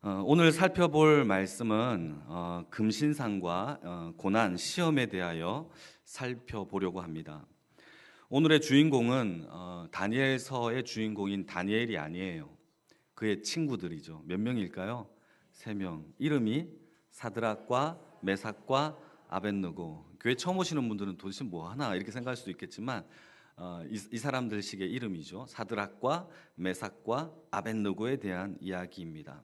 오늘 살펴볼 말씀은 금신상과 고난, 시험에 대하여 살펴보려고 합니다. 오늘의 주인공은 다니엘서의 주인공인 다니엘이 아니에요. 그의 친구들이죠. 몇 명일까요? 3명. 이름이 사드락과 메삭과 아벳느고. 교회 처음 오시는 분들은 도대체 뭐 하나 이렇게 생각할 수도 있겠지만 이 사람들식의 이름이죠. 사드락과 메삭과 아벳느고에 대한 이야기입니다.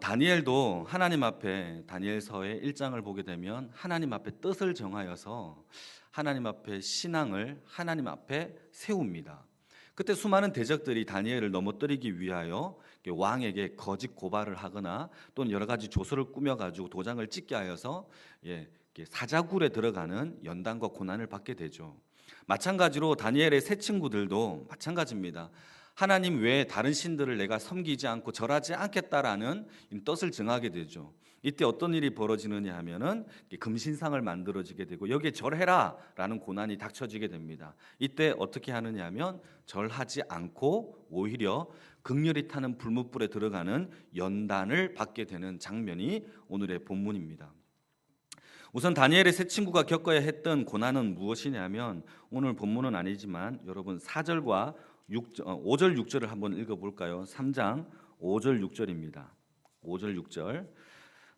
다니엘도 하나님 앞에 다니엘서의 1장을 보게 되면 하나님 앞에 뜻을 정하여서 하나님 앞에 신앙을 하나님 앞에 세웁니다. 그때 수많은 대적들이 다니엘을 넘어뜨리기 위하여 왕에게 거짓 고발을 하거나 또는 여러 가지 조서를 꾸며가지고 도장을 찍게 하여서 사자굴에 들어가는 연단과 고난을 받게 되죠. 마찬가지로 다니엘의 세 친구들도 마찬가지입니다. 하나님 외에 다른 신들을 내가 섬기지 않고 절하지 않겠다라는 뜻을 정하게 되죠. 이때 어떤 일이 벌어지느냐 하면은 금신상을 만들어지게 되고 여기에 절해라라는 고난이 닥쳐지게 됩니다. 이때 어떻게 하느냐 하면 절하지 않고 오히려 극렬히 타는 불못불에 들어가는 연단을 받게 되는 장면이 오늘의 본문입니다. 우선 다니엘의 세 친구가 겪어야 했던 고난은 무엇이냐면 오늘 본문은 아니지만 여러분 4절과 5절 6절을 한번 읽어볼까요? 3장 5절 6절입니다. 5절 6절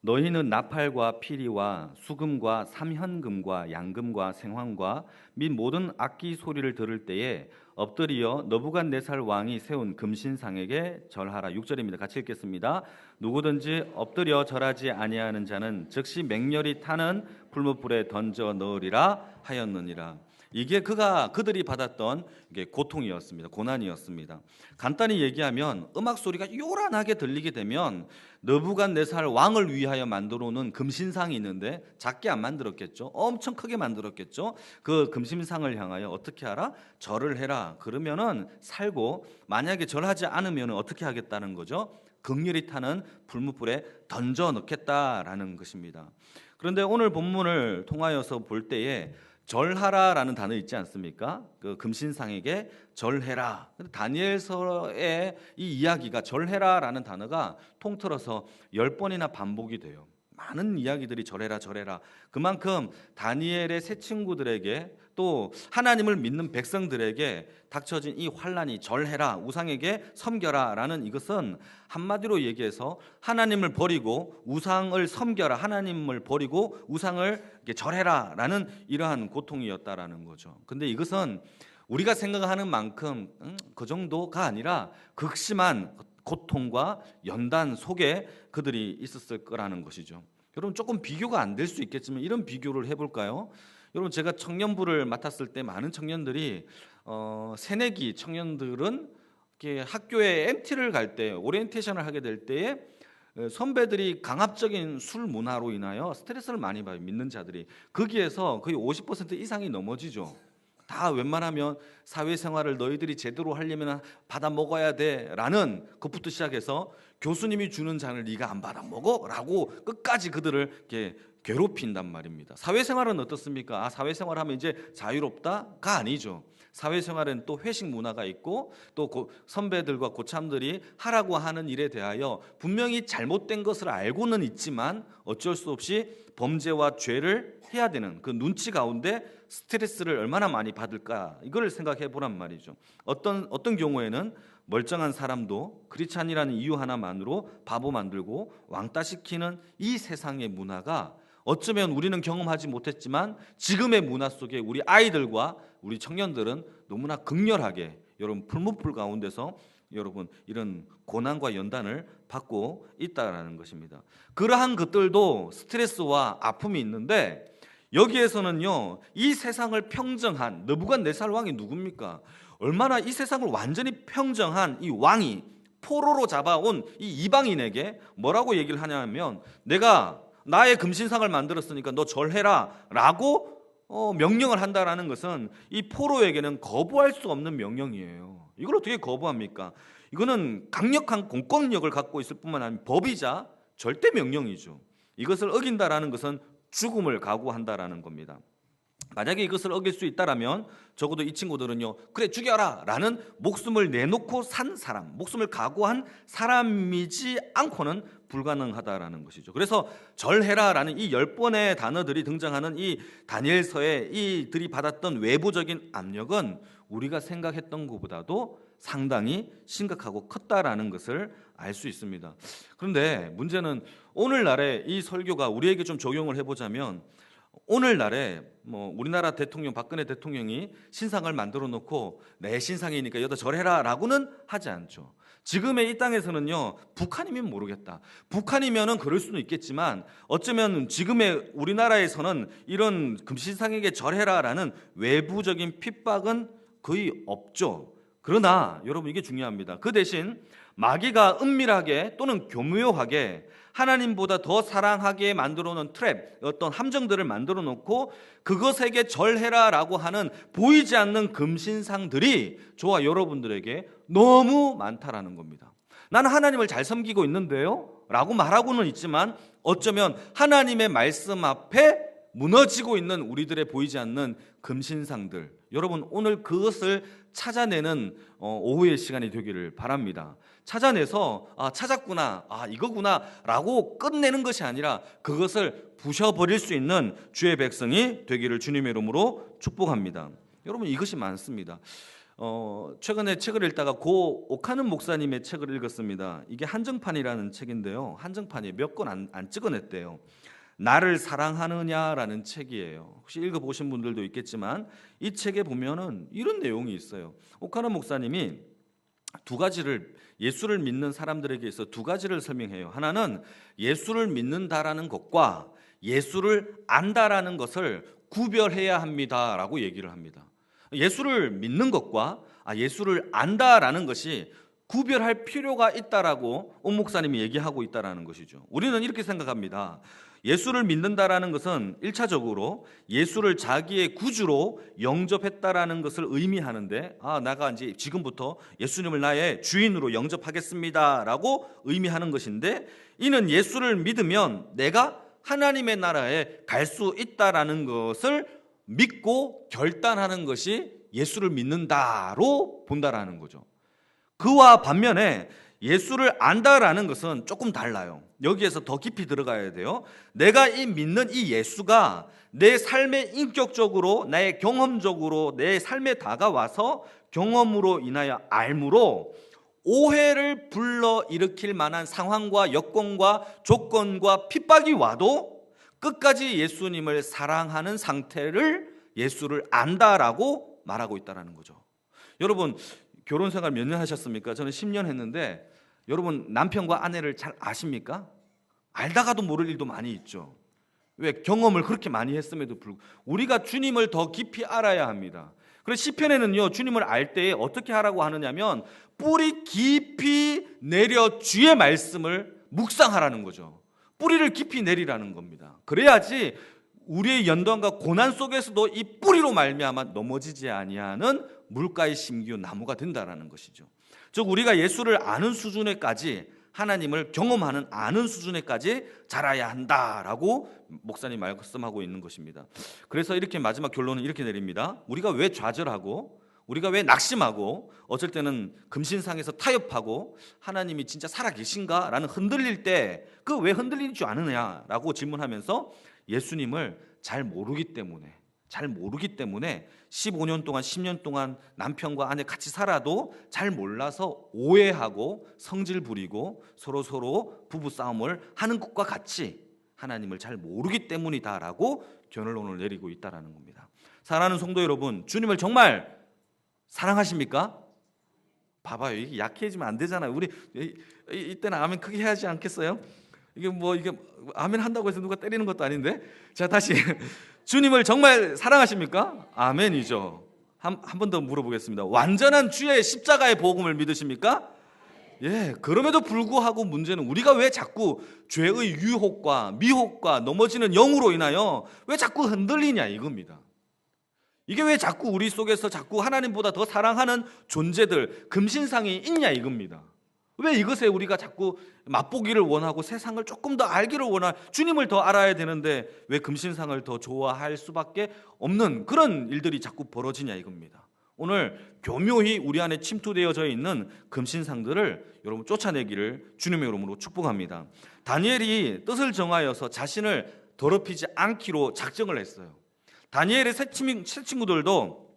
너희는 나팔과 피리와 수금과 삼현금과 양금과 생황과 및 모든 악기 소리를 들을 때에 엎드리어 너부갓네살 왕이 세운 금신상에게 절하라. 6절입니다. 같이 읽겠습니다. 누구든지 엎드려 절하지 아니하는 자는 즉시 맹렬히 타는 불못불에 던져 넣으리라 하였느니라. 이게 그들이 받았던 고통이었습니다. 고난이었습니다. 간단히 얘기하면 음악 소리가 요란하게 들리게 되면 느부갓네살 왕을 위하여 만들어 놓은 금신상이 있는데 작게 안 만들었겠죠. 엄청 크게 만들었겠죠. 그 금신상을 향하여 어떻게 하라? 절을 해라. 그러면은 살고 만약에 절하지 않으면 어떻게 하겠다는 거죠? 극렬히 타는 불못불에 던져 넣겠다라는 것입니다. 그런데 오늘 본문을 통하여서 볼 때에 절하라라는 단어 있지 않습니까? 그 금신상에게 절해라. 다니엘서의 이 이야기가 절해라라는 단어가 통틀어서 10번이나 반복이 돼요. 많은 이야기들이 절해라 절해라. 그만큼 다니엘의 세 친구들에게 또 하나님을 믿는 백성들에게 닥쳐진 이 환난이 절해라, 우상에게 섬겨라 라는 이것은 한마디로 얘기해서 하나님을 버리고 우상을 섬겨라, 하나님을 버리고 우상을 절해라 라는 이러한 고통이었다라는 거죠. 근데 이것은 우리가 생각하는 만큼 그 정도가 아니라 극심한 고통과 연단 속에 그들이 있었을 거라는 것이죠. 여러분 조금 비교가 안 될 수 있겠지만 이런 비교를 해볼까요? 여러분 제가 청년부를 맡았을 때 많은 청년들이 새내기 청년들은 학교에 MT를 갈 때 오리엔테이션을 하게 될 때에 선배들이 강압적인 술 문화로 인하여 스트레스를 많이 받아요. 믿는 자들이 거기에서 거의 50% 이상이 넘어지죠. 다 웬만하면 사회생활을 너희들이 제대로 하려면 받아 먹어야 돼라는 것부터 시작해서 교수님이 주는 잔을 네가 안 받아 먹어라고 끝까지 그들을 이렇게 괴롭힌단 말입니다. 사회생활은 어떻습니까? 사회생활하면 이제 자유롭다가 아니죠. 사회생활은 또 회식 문화가 있고 또 선배들과 고참들이 하라고 하는 일에 대하여 분명히 잘못된 것을 알고는 있지만 어쩔 수 없이 범죄와 죄를 해야 되는 그 눈치 가운데 스트레스를 얼마나 많이 받을까 이걸 생각해 보란 말이죠. 어떤 경우에는 멀쩡한 사람도 크리스찬이라는 이유 하나만으로 바보 만들고 왕따시키는 이 세상의 문화가 어쩌면 우리는 경험하지 못했지만 지금의 문화 속에 우리 아이들과 우리 청년들은 너무나 극렬하게 여러분 불못불 가운데서 여러분 이런 고난과 연단을 받고 있다라는 것입니다. 그러한 것들도 스트레스와 아픔이 있는데 여기에서는요 이 세상을 평정한 느부갓네살 왕이 누굽니까? 얼마나 이 세상을 완전히 평정한 이 왕이 포로로 잡아온 이 이방인에게 뭐라고 얘기를 하냐면 내가 나의 금신상을 만들었으니까 너 절해라 라고 명령을 한다라는 것은 이 포로에게는 거부할 수 없는 명령이에요. 이걸 어떻게 거부합니까? 이거는 강력한 공권력을 갖고 있을 뿐만 아니라 법이자 절대 명령이죠. 이것을 어긴다라는 것은 죽음을 각오한다라는 겁니다. 만약에 이것을 어길 수 있다라면 적어도 이 친구들은요, 그래 죽여라 라는 목숨을 내놓고 산 사람, 목숨을 각오한 사람이지 않고는 불가능하다라는 것이죠. 그래서 절해라 라는 이 10번의 단어들이 등장하는 이 다니엘서에 이들이 받았던 외부적인 압력은 우리가 생각했던 것보다도 상당히 심각하고 컸다라는 것을 알 수 있습니다. 그런데 문제는 오늘날의 이 설교가 우리에게 좀 적용을 해보자면, 오늘날에 우리나라 대통령 박근혜 대통령이 신상을 만들어 놓고 내 신상이니까 여기다 절해라 라고는 하지 않죠. 지금의 이 땅에서는요, 북한이면 모르겠다, 북한이면은 그럴 수는 있겠지만 어쩌면 지금의 우리나라에서는 이런 금신상에게 절해라 라는 외부적인 핍박은 거의 없죠. 그러나 여러분, 이게 중요합니다. 그 대신 마귀가 은밀하게 또는 교묘하게 하나님보다 더 사랑하게 만들어 놓은 트랩, 어떤 함정들을 만들어 놓고 그것에게 절해라라고 하는 보이지 않는 금신상들이 저와 여러분들에게 너무 많다라는 겁니다. 나는 하나님을 잘 섬기고 있는데요 라고 말하고는 있지만 어쩌면 하나님의 말씀 앞에 무너지고 있는 우리들의 보이지 않는 금신상들, 여러분 오늘 그것을 찾아내는 오후의 시간이 되기를 바랍니다. 찾아내서 찾았구나, 이거구나 라고 끝내는 것이 아니라 그것을 부셔버릴 수 있는 주의 백성이 되기를 주님의 이름으로 축복합니다. 여러분, 이것이 많습니다. 최근에 책을 읽다가 고 오카는 목사님의 책을 읽었습니다. 이게 한정판이라는 책인데요, 한정판이 몇 권 안 찍어냈대요. 나를 사랑하느냐라는 책이에요. 혹시 읽어보신 분들도 있겠지만 이 책에 보면은 이런 내용이 있어요. 오카는 목사님이 두 가지를, 예수를 믿는 사람들에게 있어 두 가지를 설명해요. 하나는 예수를 믿는다라는 것과 예수를 안다라는 것을 구별해야 합니다라고 얘기를 합니다. 예수를 믿는 것과 예수를 안다라는 것이 구별할 필요가 있다라고 온 목사님이 얘기하고 있다라는 것이죠. 우리는 이렇게 생각합니다. 예수를 믿는다라는 것은 1차적으로 예수를 자기의 구주로 영접했다라는 것을 의미하는데, 내가 이제 지금부터 예수님을 나의 주인으로 영접하겠습니다라고 의미하는 것인데, 이는 예수를 믿으면 내가 하나님의 나라에 갈 수 있다라는 것을 믿고 결단하는 것이 예수를 믿는다로 본다라는 거죠. 그와 반면에 예수를 안다라는 것은 조금 달라요. 여기에서 더 깊이 들어가야 돼요. 내가 믿는 이 예수가 내 삶에 인격적으로, 나의 경험적으로 내 삶에 다가와서 경험으로 인하여 알므로 오해를 불러일으킬 만한 상황과 여건과 조건과 핍박이 와도 끝까지 예수님을 사랑하는 상태를 예수를 안다라고 말하고 있다는 거죠. 여러분, 결혼생활 몇 년 하셨습니까? 저는 10년 했는데 여러분, 남편과 아내를 잘 아십니까? 알다가도 모를 일도 많이 있죠. 왜? 경험을 그렇게 많이 했음에도 불구하고 우리가 주님을 더 깊이 알아야 합니다. 그래서 시편에는요, 주님을 알 때에 어떻게 하라고 하느냐면 뿌리 깊이 내려 주의 말씀을 묵상하라는 거죠. 뿌리를 깊이 내리라는 겁니다. 그래야지 우리의 연단과 고난 속에서도 이 뿌리로 말미암아 넘어지지 아니하는 물가에 심기운 나무가 된다라는 것이죠. 즉 우리가 예수를 아는 수준에까지, 하나님을 경험하는 아는 수준에까지 자라야 한다라고 목사님 말씀하고 있는 것입니다. 그래서 이렇게 마지막 결론은 이렇게 내립니다. 우리가 왜 좌절하고, 우리가 왜 낙심하고, 어쩔 때는 금신상에서 타협하고 하나님이 진짜 살아계신가? 라는 흔들릴 때 그 왜 흔들리는 줄 아느냐라고 질문하면서 예수님을 잘 모르기 때문에 15년 동안 10년 동안 남편과 아내 같이 살아도 잘 몰라서 오해하고 성질 부리고 서로 부부싸움을 하는 것과 같이 하나님을 잘 모르기 때문이다라고 결론을 내리고 있다는 겁니다. 사랑하는 성도 여러분, 주님을 정말 사랑하십니까? 봐봐요, 이게 약해지면 안 되잖아요. 우리 이때는 아멘 크게 해야지 않겠어요? 이게 아멘 한다고 해서 누가 때리는 것도 아닌데. 자, 다시 주님을 정말 사랑하십니까? 아멘이죠. 한 번 더 물어보겠습니다. 완전한 주의 십자가의 복음을 믿으십니까? 예. 그럼에도 불구하고 문제는 우리가 왜 자꾸 죄의 유혹과 미혹과 넘어지는 영으로 인하여 왜 자꾸 흔들리냐 이겁니다. 이게 왜 자꾸 우리 속에서 자꾸 하나님보다 더 사랑하는 존재들, 금신상이 있냐 이겁니다. 왜 이것에 우리가 자꾸 맛보기를 원하고 세상을 조금 더 알기를 원하, 주님을 더 알아야 되는데 왜 금신상을 더 좋아할 수밖에 없는 그런 일들이 자꾸 벌어지냐 이겁니다. 오늘 교묘히 우리 안에 침투되어져 있는 금신상들을 여러분 쫓아내기를 주님의 이름으로 축복합니다. 다니엘이 뜻을 정하여서 자신을 더럽히지 않기로 작정을 했어요. 다니엘의 새 친구들도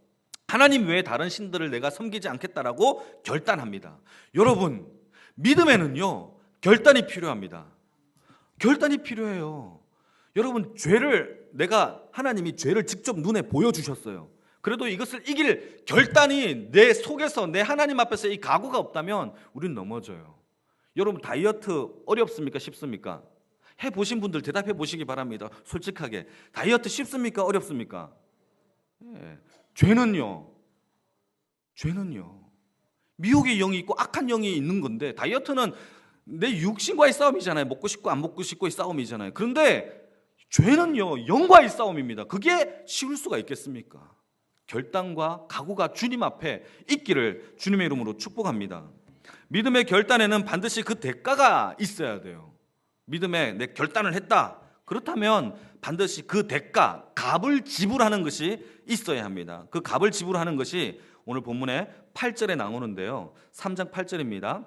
하나님 외에 다른 신들을 내가 섬기지 않겠다라고 결단합니다. 여러분, 믿음에는요 결단이 필요합니다. 결단이 필요해요. 여러분, 하나님이 죄를 직접 눈에 보여주셨어요. 그래도 이것을 이길 결단이 내 속에서, 내 하나님 앞에서 이 각오가 없다면 우리는 넘어져요. 여러분, 다이어트 어렵습니까? 쉽습니까? 해보신 분들 대답해 보시기 바랍니다. 솔직하게. 다이어트 쉽습니까? 어렵습니까? 예. 죄는요 미혹의 영이 있고 악한 영이 있는 건데, 다이어트는 내 육신과의 싸움이잖아요. 먹고 싶고 안 먹고 싶고의 싸움이잖아요. 그런데 죄는요 영과의 싸움입니다. 그게 쉬울 수가 있겠습니까? 결단과 각오가 주님 앞에 있기를 주님의 이름으로 축복합니다. 믿음의 결단에는 반드시 그 대가가 있어야 돼요. 믿음에 내 결단을 했다, 그렇다면 반드시 그 대가, 값을 지불하는 것이 있어야 합니다. 그 값을 지불하는 것이 오늘 본문의 8절에 나오는데요, 3장 8절입니다.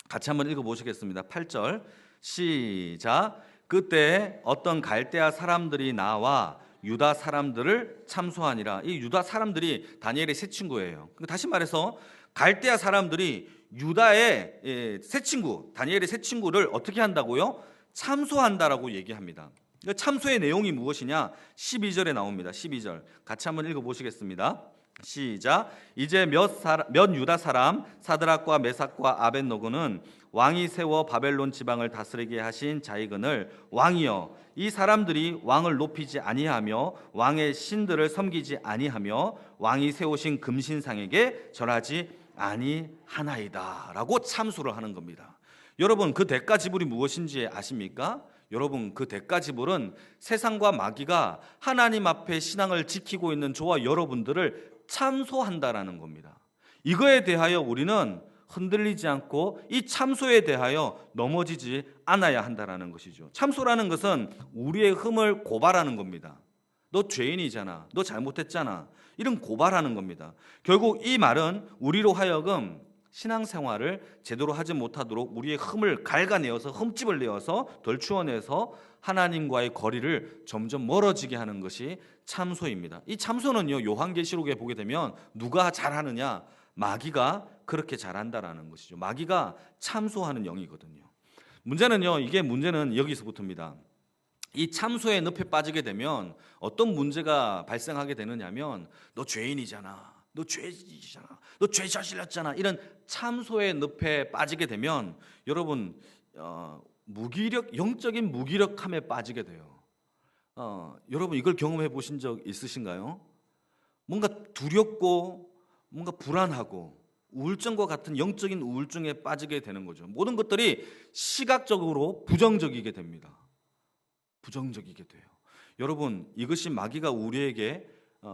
같이 한번 읽어보시겠습니다. 8절 시작. 그때 어떤 갈대아 사람들이 나와 유다 사람들을 참소하니라. 이 유다 사람들이 다니엘의 새 친구예요. 다시 말해서 갈대아 사람들이 유다의 새 친구, 다니엘의 새 친구를 어떻게 한다고요? 참소한다라고 얘기합니다. 참소의 내용이 무엇이냐? 12절에 나옵니다. 12절 같이 한번 읽어보시겠습니다. 시작. 이제 몇 유다 사람 사드락과 메삭과 아벳노고는 왕이 세워 바벨론 지방을 다스리게 하신 자이근을 왕이여, 이 사람들이 왕을 높이지 아니하며 왕의 신들을 섬기지 아니하며 왕이 세우신 금신상에게 절하지 아니하나이다 라고 참소를 하는 겁니다. 여러분, 그 대가 지불이 무엇인지 아십니까? 여러분, 그 대가 지불은 세상과 마귀가 하나님 앞에 신앙을 지키고 있는 저와 여러분들을 참소한다라는 겁니다. 이거에 대하여 우리는 흔들리지 않고 이 참소에 대하여 넘어지지 않아야 한다라는 것이죠. 참소라는 것은 우리의 흠을 고발하는 겁니다. 너 죄인이잖아, 너 잘못했잖아, 이런 고발하는 겁니다. 결국 이 말은 우리로 하여금 신앙생활을 제대로 하지 못하도록 우리의 흠을 갉아내어서, 흠집을 내어서 덜추어내서 하나님과의 거리를 점점 멀어지게 하는 것이 참소입니다. 이 참소는요, 요한계시록에 보게 되면 누가 잘하느냐? 마귀가 그렇게 잘한다라는 것이죠. 마귀가 참소하는 영이거든요. 문제는 여기서부터입니다. 이 참소의 늪에 빠지게 되면 어떤 문제가 발생하게 되느냐면, 너 죄인이잖아, 너 죄지잖아, 너 죄 저질렀잖아, 이런 참소의 늪에 빠지게 되면 여러분 영적인 무기력함에 빠지게 돼요. 여러분, 이걸 경험해 보신 적 있으신가요? 뭔가 두렵고 뭔가 불안하고 우울증과 같은 영적인 우울증에 빠지게 되는 거죠. 모든 것들이 시각적으로 부정적이게 됩니다. 부정적이게 돼요. 여러분, 이것이 마귀가 우리에게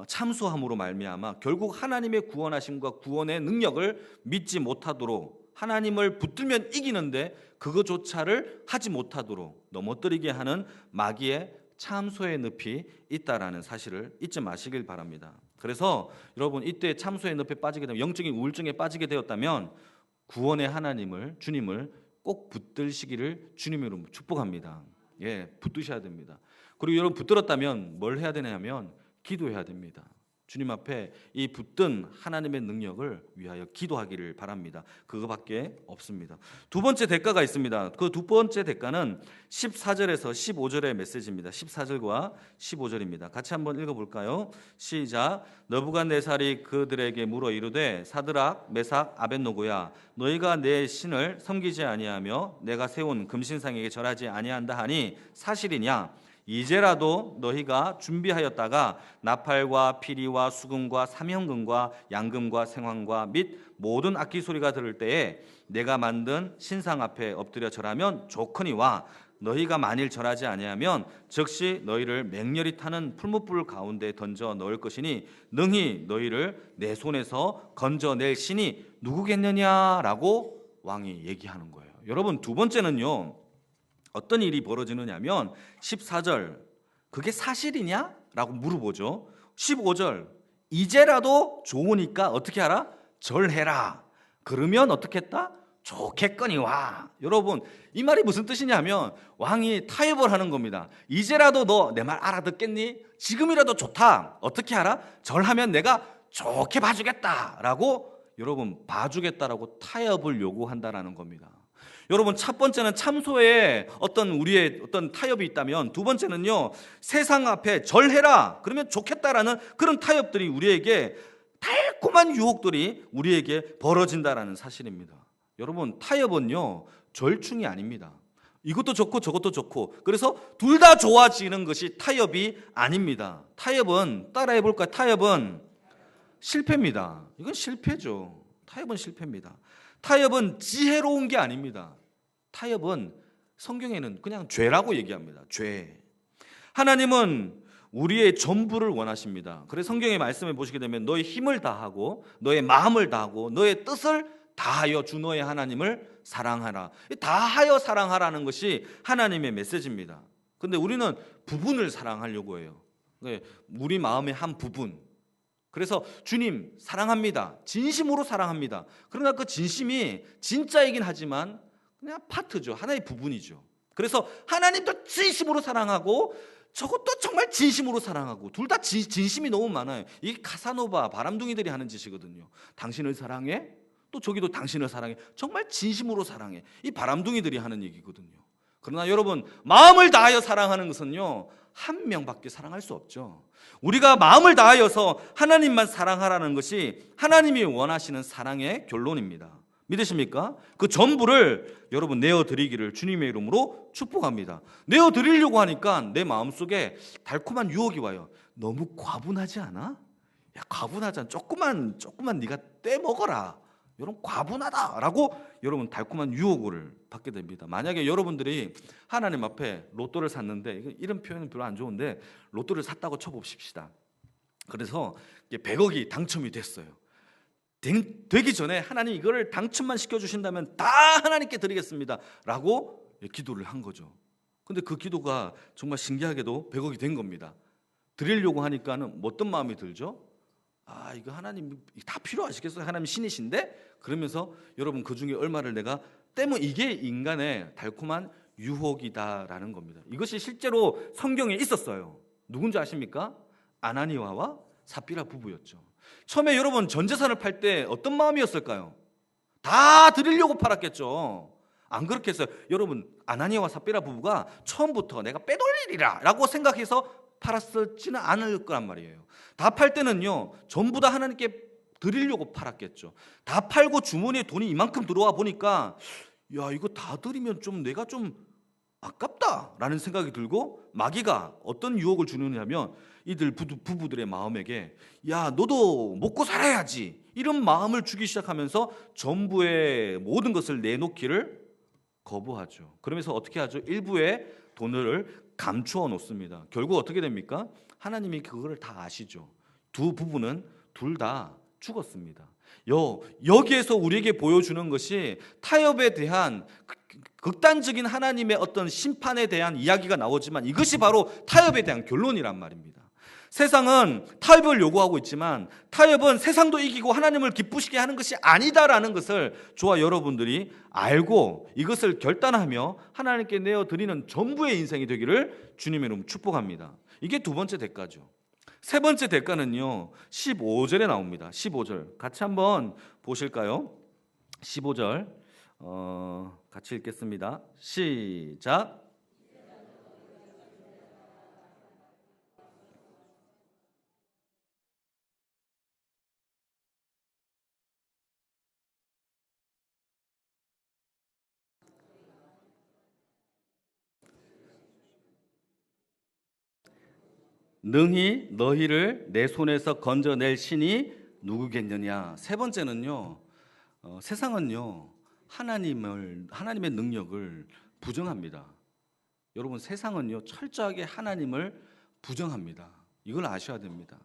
참소함으로 말미암아 결국 하나님의 구원하심과 구원의 능력을 믿지 못하도록, 하나님을 붙들면 이기는데 그거조차를 하지 못하도록 넘어뜨리게 하는 마귀의 참소의 늪이 있다라는 사실을 잊지 마시길 바랍니다. 그래서 여러분, 이때 참소의 늪에 빠지게 되면, 영적인 우울증에 빠지게 되었다면 구원의 하나님을, 주님을 꼭 붙드시기를 주님으로 축복합니다. 붙드셔야 됩니다. 그리고 여러분, 붙들었다면 뭘 해야 되냐면 기도해야 됩니다. 주님 앞에 이 붙든 하나님의 능력을 위하여 기도하기를 바랍니다. 그거밖에 없습니다. 두 번째 대가가 있습니다. 그 두 번째 대가는 14절에서 15절의 메시지입니다. 14절과 15절입니다. 같이 한번 읽어볼까요? 시작. 느부갓네살이 그들에게 물어 이르되, 사드락, 메삭, 아벳노고야, 너희가 내 신을 섬기지 아니하며 내가 세운 금신상에게 절하지 아니한다 하니 사실이냐? 이제라도 너희가 준비하였다가 나팔과 피리와 수금과 삼형금과 양금과 생황과 및 모든 악기 소리가 들을 때에 내가 만든 신상 앞에 엎드려 절하면 좋거니와, 너희가 만일 절하지 아니하면 즉시 너희를 맹렬히 타는 풀무불 가운데 던져 넣을 것이니 능히 너희를 내 손에서 건져낼 신이 누구겠느냐라고 왕이 얘기하는 거예요. 여러분, 두 번째는요, 어떤 일이 벌어지느냐면 14절, 그게 사실이냐? 라고 물어보죠. 15절, 이제라도 좋으니까 어떻게 하라? 절해라. 그러면 어떻게 했다? 좋겠거니와. 여러분, 이 말이 무슨 뜻이냐면 왕이 타협을 하는 겁니다. 이제라도 너 내 말 알아듣겠니? 지금이라도 좋다. 어떻게 하라? 절하면 내가 좋게 봐주겠다 라고, 여러분, 봐주겠다라고 타협을 요구한다라는 겁니다. 여러분, 첫 번째는 참소에 우리의 어떤 타협이 있다면, 두 번째는요, 세상 앞에 절해라 그러면 좋겠다라는 그런 타협들이, 우리에게 달콤한 유혹들이 우리에게 벌어진다라는 사실입니다. 여러분, 타협은요 절충이 아닙니다. 이것도 좋고 저것도 좋고, 그래서 둘 다 좋아지는 것이 타협이 아닙니다. 타협은, 따라해 볼까요? 타협은 실패입니다. 이건 실패죠. 타협은 실패입니다. 타협은 지혜로운 게 아닙니다. 타협은 성경에는 그냥 죄라고 얘기합니다. 죄. 하나님은 우리의 전부를 원하십니다. 그래서 성경의 말씀을 보시게 되면 너의 힘을 다하고 너의 마음을 다하고 너의 뜻을 다하여 주 너의 하나님을 사랑하라. 다하여 사랑하라는 것이 하나님의 메시지입니다. 그런데 우리는 부분을 사랑하려고 해요. 우리 마음의 한 부분. 그래서 주님 사랑합니다. 진심으로 사랑합니다. 그러나 그 진심이 진짜이긴 하지만 그냥 파트죠. 하나의 부분이죠. 그래서 하나님도 진심으로 사랑하고 저것도 정말 진심으로 사랑하고, 둘 다 진심이 너무 많아요. 이게 카사노바 바람둥이들이 하는 짓이거든요. 당신을 사랑해? 또 저기도 당신을 사랑해. 정말 진심으로 사랑해. 이 바람둥이들이 하는 얘기거든요. 그러나 여러분, 마음을 다하여 사랑하는 것은요, 한 명밖에 사랑할 수 없죠. 우리가 마음을 다하여서 하나님만 사랑하라는 것이 하나님이 원하시는 사랑의 결론입니다. 믿으십니까? 그 전부를 여러분 내어드리기를 주님의 이름으로 축복합니다. 내어드리려고 하니까 내 마음속에 달콤한 유혹이 와요. 너무 과분하지 않아? 야, 과분하지 않아? 조금만 네가 떼먹어라. 여러분, 과분하다라고 여러분 달콤한 유혹을 받게 됩니다. 만약에 여러분들이 하나님 앞에 로또를 샀는데, 이런 표현은 별로 안 좋은데, 로또를 샀다고 쳐봅시다. 그래서 100억이 당첨이 됐어요. 되기 전에 하나님 이거를 당첨만 시켜주신다면 다 하나님께 드리겠습니다 라고 기도를 한 거죠. 근데 그 기도가 정말 신기하게도 100억이 된 겁니다. 드리려고 하니까는 어떤 마음이 들죠? 아, 이거 하나님 다 필요하시겠어요? 하나님 신이신데? 그러면서 여러분, 그 중에 얼마를 내가 떼면, 이게 인간의 달콤한 유혹이다라는 겁니다. 이것이 실제로 성경에 있었어요. 누군지 아십니까? 아나니아와 삽비라 부부였죠. 처음에 여러분 전 재산을 팔 때 어떤 마음이었을까요? 다 드리려고 팔았겠죠. 안 그렇게 했어요. 여러분, 아나니아와 삽비라 부부가 처음부터 내가 빼돌리리라 라고 생각해서 팔았을지는 않을 거란 말이에요. 다 팔 때는요, 전부 다 하나님께 드리려고 팔았겠죠. 다 팔고 주머니에 돈이 이만큼 들어와 보니까, 야, 이거 다 드리면 좀 내가 좀 아깝다라는 생각이 들고, 마귀가 어떤 유혹을 주느냐면 이들 부부들의 마음에게, 야, 너도 먹고 살아야지, 이런 마음을 주기 시작하면서 전부의 모든 것을 내놓기를 거부하죠. 그러면서 어떻게 하죠? 일부의 돈을 감추어 놓습니다. 결국 어떻게 됩니까? 하나님이 그거를 다 아시죠. 두 부부는 둘 다 죽었습니다. 여기에서 우리에게 보여주는 것이 타협에 대한 극단적인 하나님의 어떤 심판에 대한 이야기가 나오지만, 이것이 바로 타협에 대한 결론이란 말입니다. 세상은 타협을 요구하고 있지만 타협은 세상도 이기고 하나님을 기쁘시게 하는 것이 아니다라는 것을 저와 여러분들이 알고 이것을 결단하며 하나님께 내어드리는 전부의 인생이 되기를 주님의 이름으로 축복합니다. 이게 두 번째 대가죠. 세 번째 대가는요, 15절에 나옵니다. 15절 같이 한번 보실까요? 15절 같이 읽겠습니다. 시작. 능히 너희를 내 손에서 건져낼 신이 누구겠느냐. 세 번째는요, 세상은요 하나님의 능력을 부정합니다. 여러분, 세상은요 철저하게 하나님을 부정합니다. 이걸 아셔야 됩니다.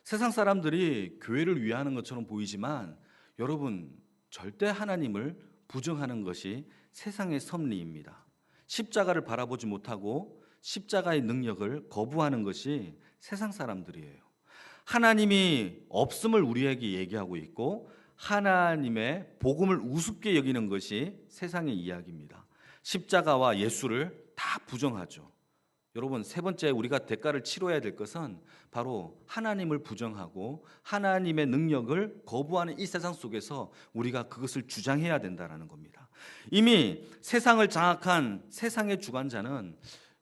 세상 사람들이 교회를 위하는 것처럼 보이지만 여러분, 절대 하나님을 부정하는 것이 세상의 섭리입니다. 십자가를 바라보지 못하고 십자가의 능력을 거부하는 것이 세상 사람들이에요. 하나님이 없음을 우리에게 얘기하고 있고 하나님의 복음을 우습게 여기는 것이 세상의 이야기입니다. 십자가와 예수를 다 부정하죠. 여러분, 세 번째 우리가 대가를 치러야 될 것은 바로 하나님을 부정하고 하나님의 능력을 거부하는 이 세상 속에서 우리가 그것을 주장해야 된다는 겁니다. 이미 세상을 장악한 세상의 주관자는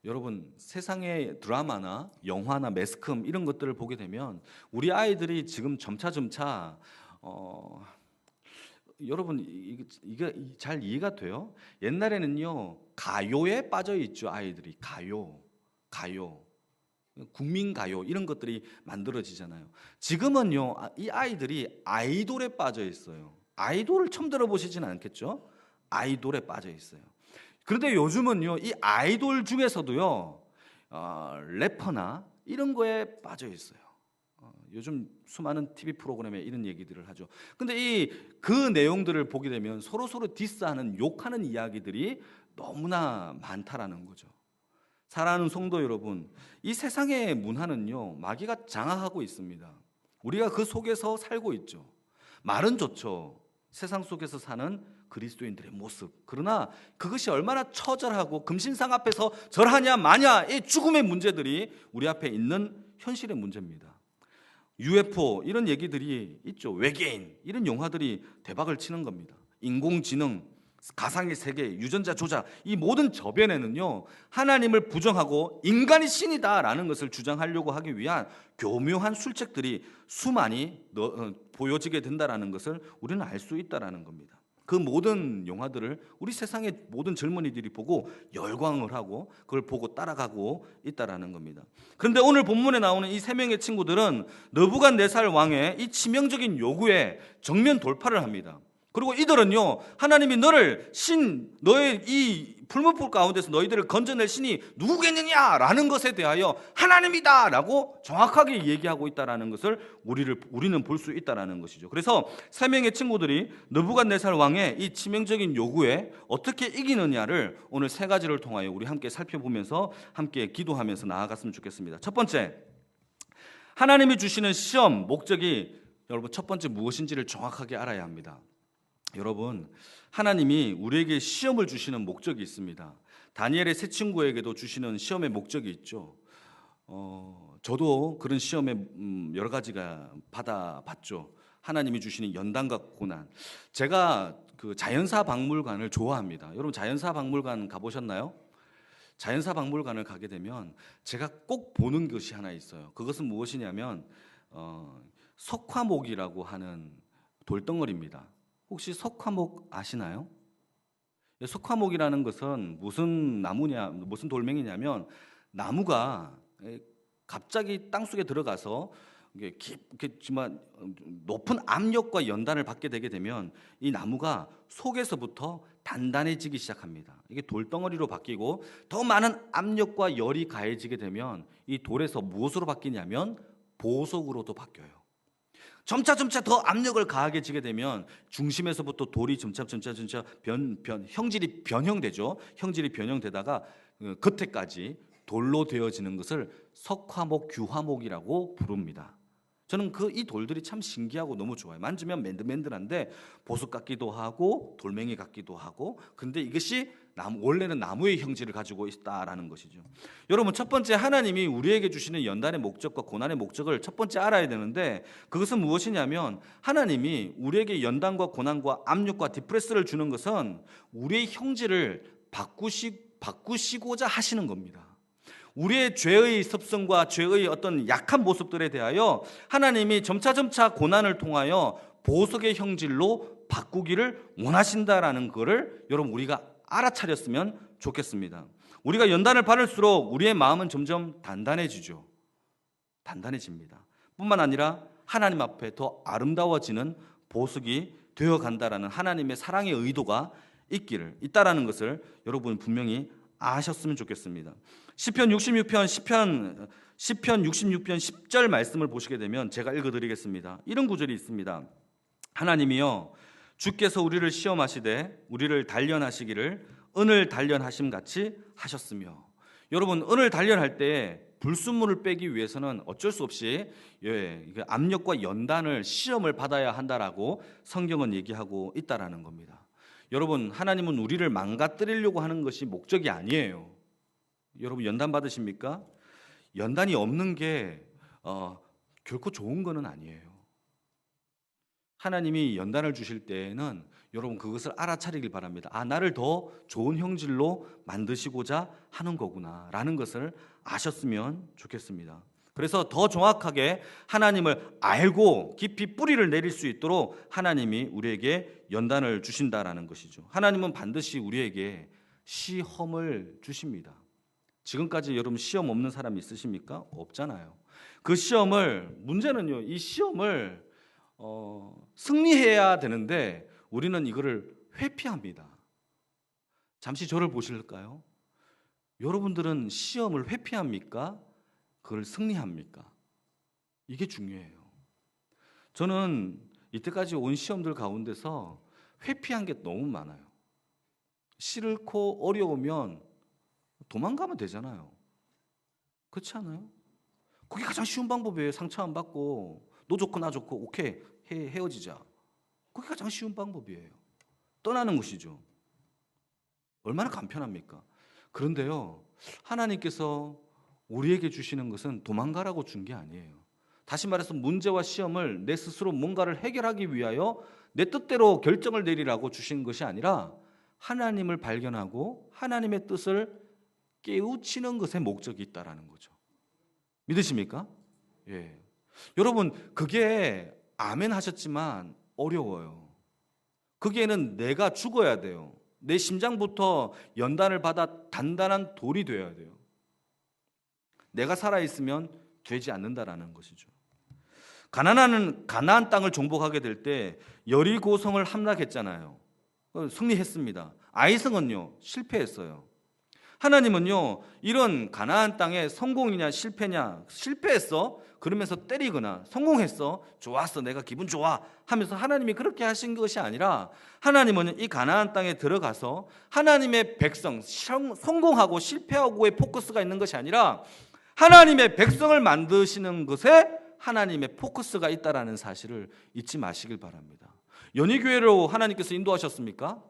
여러분, 세상의 드라마나 영화나 매스컴 이런 것들을 보게 되면 우리 아이들이 지금 점차 여러분, 이게 잘 이해가 돼요? 옛날에는요, 가요에 빠져 있죠. 아이들이 가요, 국민가요 이런 것들이 만들어지잖아요. 지금은요, 이 아이들이 아이돌에 빠져 있어요. 아이돌을 처음 들어보시지는 않겠죠? 아이돌에 빠져 있어요. 그런데 요즘은요, 이 아이돌 중에서도요, 래퍼나 이런 거에 빠져 있어요. 요즘 수많은 TV 프로그램에 이런 얘기들을 하죠. 근데 그 내용들을 보게 되면 서로 디스하는, 욕하는 이야기들이 너무나 많다라는 거죠. 사랑하는 성도 여러분, 이 세상의 문화는요, 마귀가 장악하고 있습니다. 우리가 그 속에서 살고 있죠. 말은 좋죠. 세상 속에서 사는 그리스도인들의 모습. 그러나 그것이 얼마나 처절하고 금신상 앞에서 절하냐 마냐 이 죽음의 문제들이 우리 앞에 있는 현실의 문제입니다. UFO 이런 얘기들이 있죠. 외계인 이런 영화들이 대박을 치는 겁니다. 인공지능, 가상의 세계, 유전자 조작 이 모든 저변에는요, 하나님을 부정하고 인간이 신이다라는 것을 주장하려고 하기 위한 교묘한 술책들이 수많이 보여지게 된다라는 것을 우리는 알 수 있다라는 겁니다. 그 모든 영화들을 우리 세상의 모든 젊은이들이 보고 열광을 하고 그걸 보고 따라가고 있다라는 겁니다. 그런데 오늘 본문에 나오는 이 세 명의 친구들은 느부갓네살 왕의 이 치명적인 요구에 정면 돌파를 합니다. 그리고 이들은요, 하나님이 너의 이 풀무불 가운데서 너희들을 건져낼 신이 누구겠느냐라는 것에 대하여 하나님이다라고 정확하게 얘기하고 있다라는 것을 우리는 볼 수 있다라는 것이죠. 그래서 세 명의 친구들이 느부갓네살 왕의 이 치명적인 요구에 어떻게 이기느냐를 오늘 세 가지를 통하여 우리 함께 살펴보면서 함께 기도하면서 나아갔으면 좋겠습니다. 첫 번째, 하나님이 주시는 시험 목적이 여러분 첫 번째 무엇인지를 정확하게 알아야 합니다. 여러분, 하나님이 우리에게 시험을 주시는 목적이 있습니다. 다니엘의 세 친구에게도 주시는 시험의 목적이 있죠. 저도 그런 시험에 여러 가지가 받아봤죠. 하나님이 주시는 연단과 고난. 제가 그 자연사 박물관을 좋아합니다. 여러분, 자연사 박물관 가보셨나요? 자연사 박물관을 가게 되면 제가 꼭 보는 것이 하나 있어요. 그것은 무엇이냐면 석화목이라고 하는 돌덩어리입니다. 혹시 석화목 아시나요? 석화목이라는 것은 무슨 나무냐, 무슨 돌멩이냐면 나무가 갑자기 땅속에 들어가서 깊게지만 높은 압력과 연단을 받게 되게 되면 이 나무가 속에서부터 단단해지기 시작합니다. 이게 돌덩어리로 바뀌고 더 많은 압력과 열이 가해지게 되면 이 돌에서 무엇으로 바뀌냐면 보석으로도 바뀌어요. 점차 더 압력을 가하게 지게 되면 중심에서부터 돌이 점차 형질이 변형되죠. 형질이 변형되다가 겉에까지 돌로 되어지는 것을 석화목, 규화목이라고 부릅니다. 저는 이 돌들이 참 신기하고 너무 좋아요. 만지면 맨들맨들한데 보석 같기도 하고 돌멩이 같기도 하고, 근데 이것이 원래는 나무의 형질을 가지고 있다라는 것이죠. 여러분, 첫 번째 하나님이 우리에게 주시는 연단의 목적과 고난의 목적을 첫 번째 알아야 되는데, 그것은 무엇이냐면 하나님이 우리에게 연단과 고난과 압력과 디프레스를 주는 것은 우리의 형질을 바꾸시고자 하시는 겁니다. 우리의 죄의 습성과 죄의 어떤 약한 모습들에 대하여 하나님이 점차 고난을 통하여 보석의 형질로 바꾸기를 원하신다라는 것을 여러분 우리가 알아차렸으면 좋겠습니다. 우리가 연단을 받을수록 우리의 마음은 점점 단단해집니다. 뿐만 아니라 하나님 앞에 더 아름다워지는 보석이 되어간다라는 하나님의 사랑의 의도가 있다라는 것을 여러분 분명히 아셨으면 좋겠습니다. 시편 66편 10절 말씀을 보시게 되면 제가 읽어드리겠습니다. 이런 구절이 있습니다. 하나님이여, 주께서 우리를 시험하시되 우리를 단련하시기를 은을 단련하심 같이 하셨으며. 여러분, 은을 단련할 때 불순물을 빼기 위해서는 어쩔 수 없이 압력과 연단을 시험을 받아야 한다라고 성경은 얘기하고 있다라는 겁니다. 여러분, 하나님은 우리를 망가뜨리려고 하는 것이 목적이 아니에요. 여러분, 연단 받으십니까? 연단이 없는 게 결코 좋은 거는 아니에요. 하나님이 연단을 주실 때에는 여러분 그것을 알아차리길 바랍니다. 아, 나를 더 좋은 형질로 만드시고자 하는 거구나 라는 것을 아셨으면 좋겠습니다. 그래서 더 정확하게 하나님을 알고 깊이 뿌리를 내릴 수 있도록 하나님이 우리에게 연단을 주신다라는 것이죠. 하나님은 반드시 우리에게 시험을 주십니다. 지금까지 여러분 시험 없는 사람 있으십니까? 없잖아요. 그 시험을, 문제는요, 이 시험을 승리해야 되는데 우리는 이거를 회피합니다. 잠시 저를 보실까요? 여러분들은 시험을 회피합니까? 그걸 승리합니까? 이게 중요해요. 저는 이때까지 온 시험들 가운데서 회피한 게 너무 많아요. 싫고 어려우면 도망가면 되잖아요. 그렇지 않아요? 그게 가장 쉬운 방법이에요. 상처 안 받고 너 좋고 나 좋고 오케이 헤어지자. 그게 가장 쉬운 방법이에요. 떠나는 것이죠. 얼마나 간편합니까? 그런데요, 하나님께서 우리에게 주시는 것은 도망가라고 준 게 아니에요. 다시 말해서 문제와 시험을 내 스스로 뭔가를 해결하기 위하여 내 뜻대로 결정을 내리라고 주신 것이 아니라 하나님을 발견하고 하나님의 뜻을 깨우치는 것에 목적이 있다라는 거죠. 믿으십니까? 예. 여러분, 그게 아멘 하셨지만 어려워요. 거기에는 내가 죽어야 돼요. 내 심장부터 연단을 받아 단단한 돌이 되어야 돼요. 내가 살아있으면 되지 않는다라는 것이죠. 가나안 땅을 정복하게 될 때 여리고성을 함락했잖아요. 승리했습니다. 아이성은요, 실패했어요. 하나님은요, 이런 가나안 땅의 성공이냐 실패냐, 실패했어 그러면서 때리거나 성공했어 좋았어 내가 기분 좋아 하면서 하나님이 그렇게 하신 것이 아니라, 하나님은 이 가나안 땅에 들어가서 하나님의 백성, 성공하고 실패하고의 포커스가 있는 것이 아니라 하나님의 백성을 만드시는 것에 하나님의 포커스가 있다라는 사실을 잊지 마시길 바랍니다. 연희교회로 하나님께서 인도하셨습니까?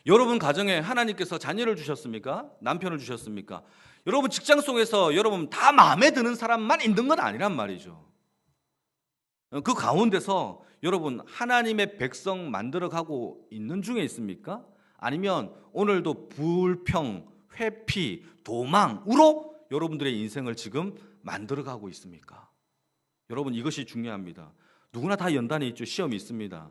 여러분 가정에 하나님께서 자녀를 주셨습니까? 남편을 주셨습니까? 여러분 직장 속에서 여러분 다 마음에 드는 사람만 있는 건 아니란 말이죠. 그 가운데서 여러분 하나님의 백성 만들어가고 있는 중에 있습니까? 아니면 오늘도 불평, 회피, 도망으로 여러분들의 인생을 지금 만들어가고 있습니까? 여러분 이것이 중요합니다. 누구나 다 연단이 있죠. 시험이 있습니다.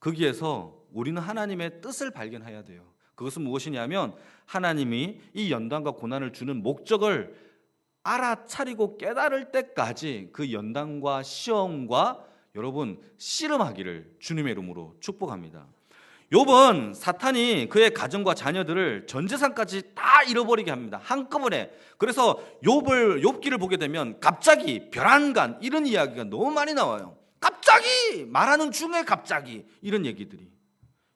거기에서 우리는 하나님의 뜻을 발견해야 돼요. 그것은 무엇이냐면 하나님이 이 연단과 고난을 주는 목적을 알아차리고 깨달을 때까지 그 연단과 시험과 여러분 씨름하기를 주님의 이름으로 축복합니다. 욥은 사탄이 그의 가정과 자녀들을 전 재산까지 다 잃어버리게 합니다. 한꺼번에. 그래서 욥기를 보게 되면 갑자기 벼랑간 이런 이야기가 너무 많이 나와요. 갑자기 말하는 중에 갑자기 이런 얘기들이.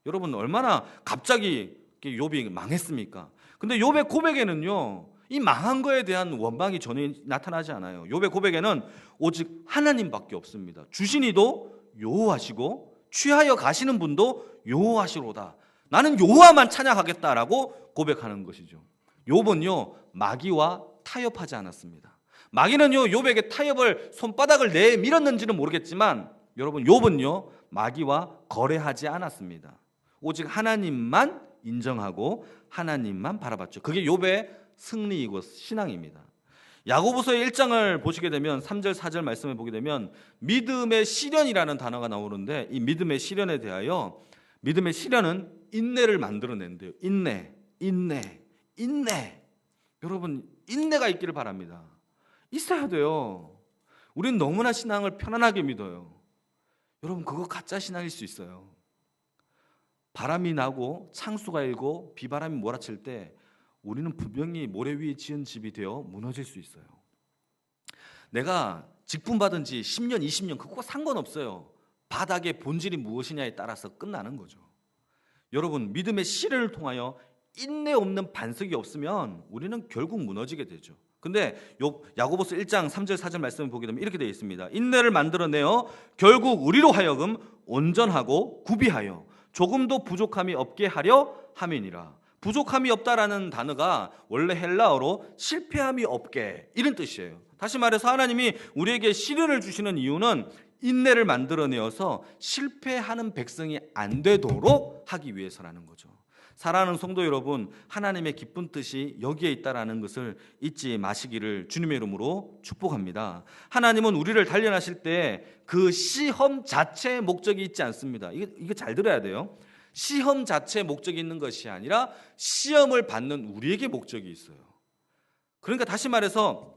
여러분 얼마나 갑자기 욥이 망했습니까? 근데 욥의 고백에는요, 이 망한 거에 대한 원망이 전혀 나타나지 않아요. 욥의 고백에는 오직 하나님밖에 없습니다. 주신 이도 여호와시고 취하여 가시는 분도 여호와시로다. 나는 여호와만 찬양하겠다라고 고백하는 것이죠. 욥은요 마귀와 타협하지 않았습니다. 마귀는요 욥에게 타협을 손바닥을 내밀었는지는 모르겠지만 여러분 욥은요 마귀와 거래하지 않았습니다. 오직 하나님만 인정하고 하나님만 바라봤죠. 그게 욥의 승리이고 신앙입니다. 야고보서의 1장을 보시게 되면 3절 4절 말씀을 보게 되면 믿음의 시련이라는 단어가 나오는데, 이 믿음의 시련에 대하여 믿음의 시련은 인내를 만들어낸대요. 인내. 여러분 인내가 있기를 바랍니다. 있어야 돼요. 우리는 너무나 신앙을 편안하게 믿어요. 여러분 그거 가짜 신앙일 수 있어요. 바람이 나고 창수가 일고 비바람이 몰아칠 때 우리는 분명히 모래 위에 지은 집이 되어 무너질 수 있어요. 내가 직분받은 지 10년, 20년 그거 상관없어요. 바닥의 본질이 무엇이냐에 따라서 끝나는 거죠. 여러분, 믿음의 시련을 통하여 인내 없는 반석이 없으면 우리는 결국 무너지게 되죠. 근데 야고보서 1장 3절 4절 말씀을 보게 되면 이렇게 되어 있습니다. 인내를 만들어내어 결국 우리로 하여금 온전하고 구비하여 조금도 부족함이 없게 하려 함이니라. 부족함이 없다라는 단어가 원래 헬라어로 실패함이 없게 이런 뜻이에요. 다시 말해서 하나님이 우리에게 시련을 주시는 이유는 인내를 만들어내어서 실패하는 백성이 안 되도록 하기 위해서라는 거죠. 사랑하는 성도 여러분, 하나님의 기쁜 뜻이 여기에 있다라는 것을 잊지 마시기를 주님의 이름으로 축복합니다. 하나님은 우리를 단련하실 때 그 시험 자체의 목적이 있지 않습니다. 이거 잘 들어야 돼요. 시험 자체의 목적이 있는 것이 아니라 시험을 받는 우리에게 목적이 있어요. 그러니까 다시 말해서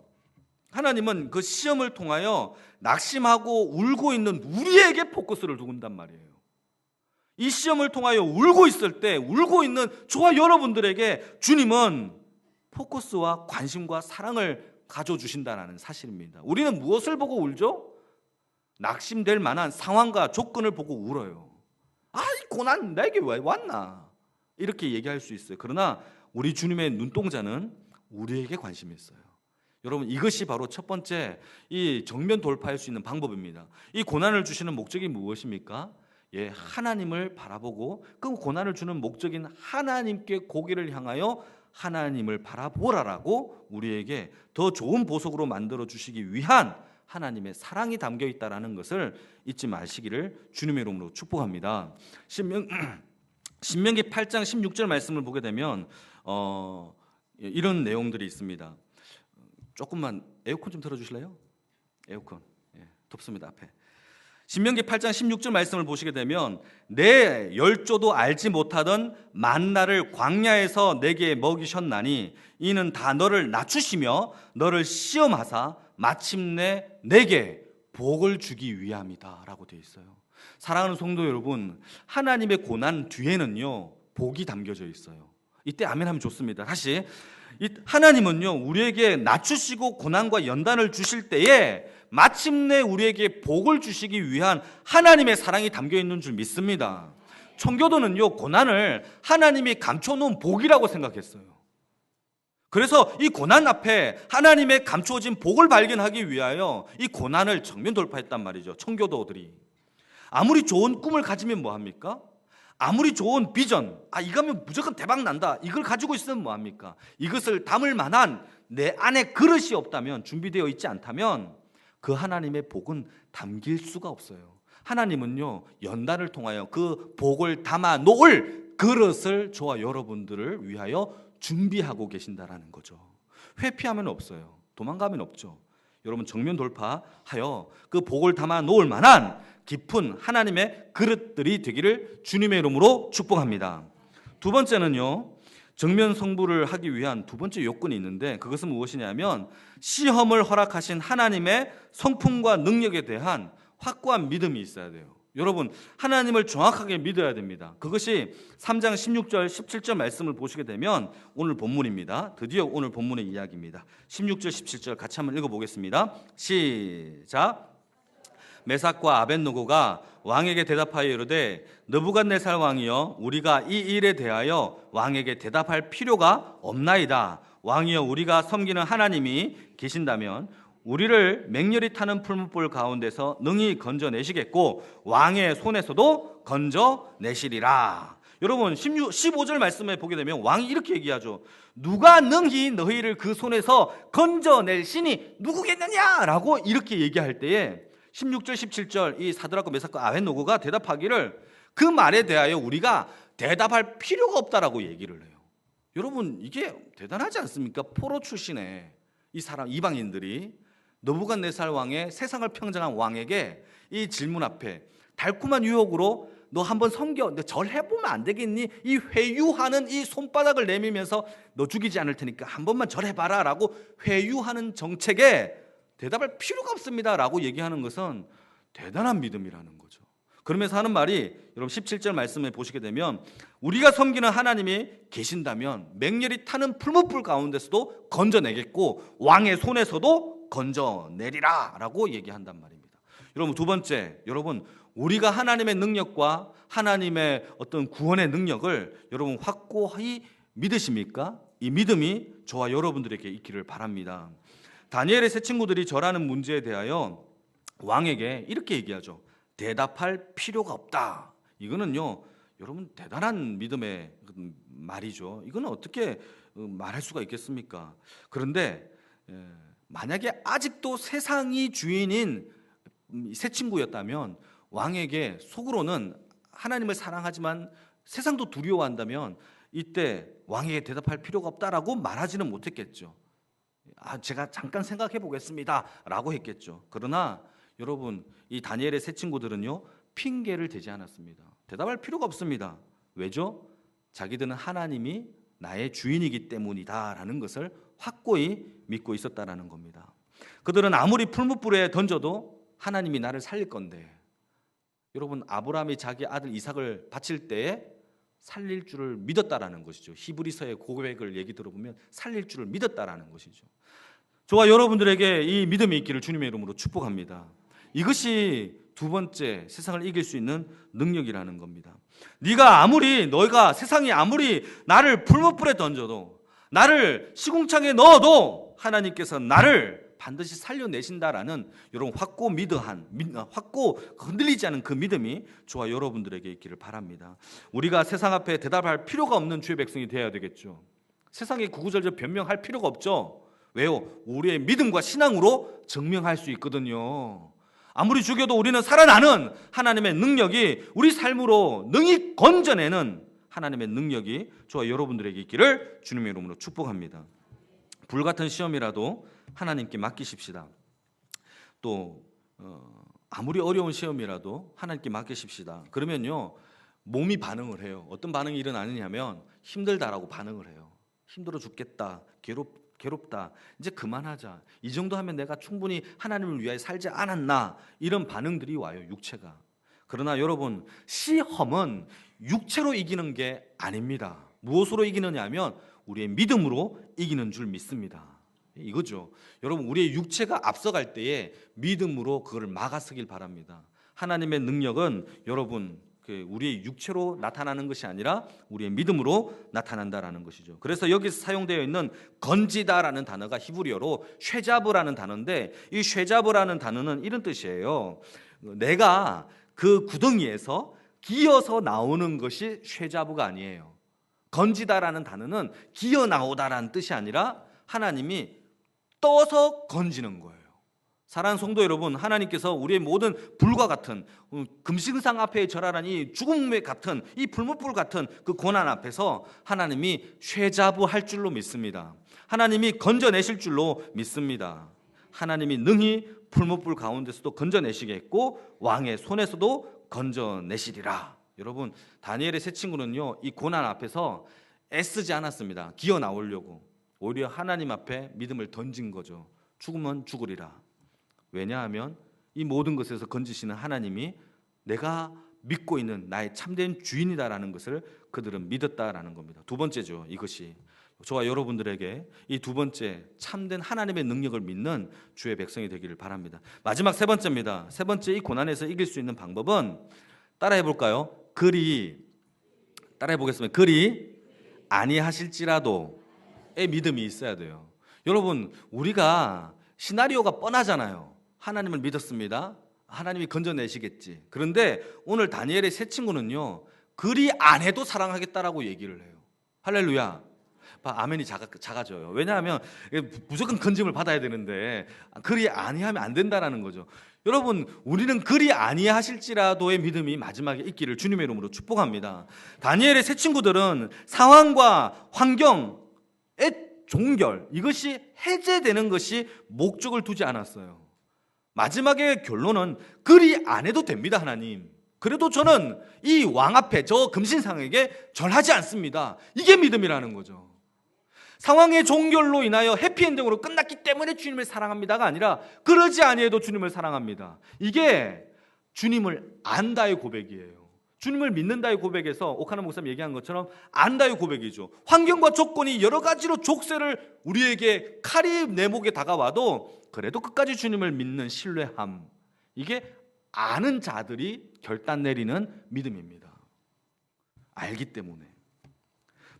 하나님은 그 시험을 통하여 낙심하고 울고 있는 우리에게 포커스를 두는단 말이에요. 이 시험을 통하여 울고 있을 때 울고 있는 저와 여러분들에게 주님은 포커스와 관심과 사랑을 가져주신다는 사실입니다. 우리는 무엇을 보고 울죠? 낙심될 만한 상황과 조건을 보고 울어요. 이 고난 내게 왜 왔나? 이렇게 얘기할 수 있어요. 그러나 우리 주님의 눈동자는 우리에게 관심이 있어요. 여러분, 이것이 바로 첫 번째 이 정면 돌파할 수 있는 방법입니다. 이 고난을 주시는 목적이 무엇입니까? 하나님을 바라보고 그 고난을 주는 목적인 하나님께 고개를 향하여 하나님을 바라보라라고 우리에게 더 좋은 보석으로 만들어 주시기 위한 하나님의 사랑이 담겨 있다는 것을 잊지 마시기를 주님의 이름으로 축복합니다. 신명기 8장 16절 말씀을 보게 되면 이런 내용들이 있습니다. 조금만 에어컨 좀 틀어주실래요? 에어컨. 덥습니다. 앞에. 신명기 8장 16절 말씀을 보시게 되면 내 열조도 알지 못하던 만나를 광야에서 내게 먹이셨나니 이는 다 너를 낮추시며 너를 시험하사 마침내 내게 복을 주기 위함이다 라고 되어 있어요. 사랑하는 성도 여러분, 하나님의 고난 뒤에는요 복이 담겨져 있어요. 이때 아멘 하면 좋습니다. 다시, 하나님은요 우리에게 낮추시고 고난과 연단을 주실 때에 마침내 우리에게 복을 주시기 위한 하나님의 사랑이 담겨 있는 줄 믿습니다. 청교도는요 고난을 하나님이 감춰놓은 복이라고 생각했어요. 그래서 이 고난 앞에 하나님의 감추어진 복을 발견하기 위하여 이 고난을 정면 돌파했단 말이죠. 청교도들이 아무리 좋은 꿈을 가지면 뭐합니까? 아무리 좋은 비전, 이거면 무조건 대박 난다, 이걸 가지고 있으면 뭐합니까? 이것을 담을 만한 내 안에 그릇이 없다면, 준비되어 있지 않다면 그 하나님의 복은 담길 수가 없어요. 하나님은요 연단을 통하여 그 복을 담아 놓을 그릇을 저와 여러분들을 위하여 준비하고 계신다라는 거죠. 회피하면 없어요. 도망가면 없죠. 여러분, 정면 돌파하여 그 복을 담아 놓을 만한 깊은 하나님의 그릇들이 되기를 주님의 이름으로 축복합니다. 두 번째는요, 정면 성부를 하기 위한 두 번째 요건이 있는데 그것은 무엇이냐면 시험을 허락하신 하나님의 성품과 능력에 대한 확고한 믿음이 있어야 돼요. 여러분, 하나님을 정확하게 믿어야 됩니다. 그것이 3장 16절 17절 말씀을 보시게 되면 오늘 본문입니다. 드디어 오늘 본문의 이야기입니다. 16절 17절 같이 한번 읽어보겠습니다. 시작. 메삭과 아벳느고가 왕에게 대답하여 이르되 느부갓네살 왕이여, 우리가 이 일에 대하여 왕에게 대답할 필요가 없나이다. 왕이여, 우리가 섬기는 하나님이 계신다면 우리를 맹렬히 타는 풀무불 가운데서 능히 건져내시겠고 왕의 손에서도 건져내시리라. 여러분, 15절 말씀에 보게 되면 왕이 이렇게 얘기하죠. 누가 능히 너희를 그 손에서 건져낼 신이 누구겠느냐라고 이렇게 얘기할 때에 16절 17절 이 사드락과 메삭과 아벳느고가 대답하기를 그 말에 대하여 우리가 대답할 필요가 없다라고 얘기를 해요. 여러분, 이게 대단하지 않습니까? 포로 출신의 이 사람, 이방인들이 느부갓네살 왕의 세상을 평정한 왕에게 이 질문 앞에 달콤한 유혹으로 너 한번 섬겨, 너 절해보면 안 되겠니? 이 회유하는 이 손바닥을 내밀면서 너 죽이지 않을 테니까 한 번만 절해봐라 라고 회유하는 정책에 대답할 필요가 없습니다 라고 얘기하는 것은 대단한 믿음이라는 거죠. 그러면서 하는 말이, 여러분 17절 말씀을 보시게 되면 우리가 섬기는 하나님이 계신다면 맹렬히 타는 풀무불 가운데서도 건져내겠고 왕의 손에서도 건져내리라 라고 얘기한단 말입니다. 여러분, 두 번째, 여러분 우리가 하나님의 능력과 하나님의 어떤 구원의 능력을 여러분 확고히 믿으십니까? 이 믿음이 저와 여러분들에게 있기를 바랍니다. 다니엘의 세 친구들이 절하는 문제에 대하여 왕에게 이렇게 얘기하죠. 대답할 필요가 없다. 이거는요, 여러분 대단한 믿음의 말이죠. 이거는 어떻게 말할 수가 있겠습니까? 그런데 만약에 아직도 세상이 주인인 세 친구였다면 왕에게 속으로는 하나님을 사랑하지만 세상도 두려워한다면 이때 왕에게 대답할 필요가 없다라고 말하지는 못했겠죠. 제가 잠깐 생각해 보겠습니다 라고 했겠죠. 그러나 여러분, 이 다니엘의 세 친구들은요, 핑계를 대지 않았습니다. 대답할 필요가 없습니다. 왜죠? 자기들은 하나님이 나의 주인이기 때문이다라는 것을 확고히 믿고 있었다라는 겁니다. 그들은 아무리 풀무불에 던져도 하나님이 나를 살릴 건데, 여러분, 아브라함이 자기 아들 이삭을 바칠 때에 살릴 줄을 믿었다라는 것이죠. 히브리서의 고백을 얘기 들어보면 살릴 줄을 믿었다라는 것이죠. 저와 여러분들에게 이 믿음이 있기를 주님의 이름으로 축복합니다. 이것이 두 번째 세상을 이길 수 있는 능력이라는 겁니다. 너희가 세상이 아무리 나를 풀무불에 던져도, 나를 시궁창에 넣어도 하나님께서 나를 반드시 살려내신다라는 여러분 확고 흔들리지 않은 그 믿음이 저와 여러분들에게 있기를 바랍니다. 우리가 세상 앞에 대답할 필요가 없는 주의 백성이 되어야 되겠죠. 세상에 구구절절 변명할 필요가 없죠. 왜요? 우리의 믿음과 신앙으로 증명할 수 있거든요. 아무리 죽여도 우리는 살아나는 하나님의 능력이, 우리 삶으로 능히 건져내는 하나님의 능력이 저와 여러분들에게 있기를 주님의 이름으로 축복합니다. 불같은 시험이라도 하나님께 맡기십시다. 또 아무리 어려운 시험이라도 하나님께 맡기십시다. 그러면요, 몸이 반응을 해요. 어떤 반응이 일어나느냐면 힘들다라고 반응을 해요. 힘들어 죽겠다, 괴롭다, 이제 그만하자, 이 정도 하면 내가 충분히 하나님을 위하여 살지 않았나, 이런 반응들이 와요, 육체가. 그러나 여러분, 시험은 육체로 이기는 게 아닙니다. 무엇으로 이기느냐 하면 우리의 믿음으로 이기는 줄 믿습니다. 이거죠. 여러분, 우리의 육체가 앞서갈 때에 믿음으로 그걸 막아서길 바랍니다. 하나님의 능력은 여러분 우리의 육체로 나타나는 것이 아니라 우리의 믿음으로 나타난다라는 것이죠. 그래서 여기서 사용되어 있는 건지다라는 단어가 히브리어로 쉐자브라는 단어인데, 이 쉐자브라는 단어는 이런 뜻이에요. 내가 그 구덩이에서 기어서 나오는 것이 쉐자브가 아니에요. 건지다라는 단어는 기어 나오다라는 뜻이 아니라 하나님이 떠서 건지는 거예요. 사랑하는 성도 여러분, 하나님께서 우리의 모든 불과 같은 금신상 앞에 절하라니 죽음의 같은 이 불무불 같은 그 고난 앞에서 하나님이 쇠자부할 줄로 믿습니다. 하나님이 건져내실 줄로 믿습니다. 하나님이 능히 불무불 가운데서도 건져내시겠고 왕의 손에서도 건져내시리라. 여러분, 다니엘의 세 친구는요, 이 고난 앞에서 애쓰지 않았습니다. 기어 나오려고. 오히려 하나님 앞에 믿음을 던진 거죠. 죽으면 죽으리라. 왜냐하면 이 모든 것에서 건지시는 하나님이 내가 믿고 있는 나의 참된 주인이다라는 것을 그들은 믿었다라는 겁니다. 두 번째죠. 이것이 저와 여러분들에게 이 두 번째 참된 하나님의 능력을 믿는 주의 백성이 되기를 바랍니다. 마지막 세 번째입니다. 세 번째, 이 고난에서 이길 수 있는 방법은 따라해 볼까요? 따라해 보겠습니다. 그리 아니하실지라도의 믿음이 있어야 돼요. 여러분, 우리가 시나리오가 뻔하잖아요. 하나님을 믿었습니다. 하나님이 건져내시겠지. 그런데 오늘 다니엘의 세 친구는요, 그리 안 해도 사랑하겠다라고 얘기를 해요. 할렐루야. 아멘이 작아져요. 왜냐하면 무조건 건짐을 받아야 되는데 그리 아니하면 안 된다라는 거죠. 여러분, 우리는 그리 아니하실지라도의 믿음이 마지막에 있기를 주님의 이름으로 축복합니다. 다니엘의 세 친구들은 상황과 환경의 종결, 이것이 해제되는 것이 목적을 두지 않았어요. 마지막의 결론은 그리 안 해도 됩니다. 하나님, 그래도 저는 이 왕 앞에 저 금신상에게 절하지 않습니다. 이게 믿음이라는 거죠. 상황의 종결로 인하여 해피엔딩으로 끝났기 때문에 주님을 사랑합니다가 아니라 그러지 아니해도 주님을 사랑합니다. 이게 주님을 안다의 고백이에요. 주님을 믿는다의 고백에서 오카나 목사님 얘기한 것처럼 안다의 고백이죠. 환경과 조건이 여러 가지로 족쇄를 우리에게 칼이 내 목에 다가와도 그래도 끝까지 주님을 믿는 신뢰함, 이게 아는 자들이 결단 내리는 믿음입니다. 알기 때문에.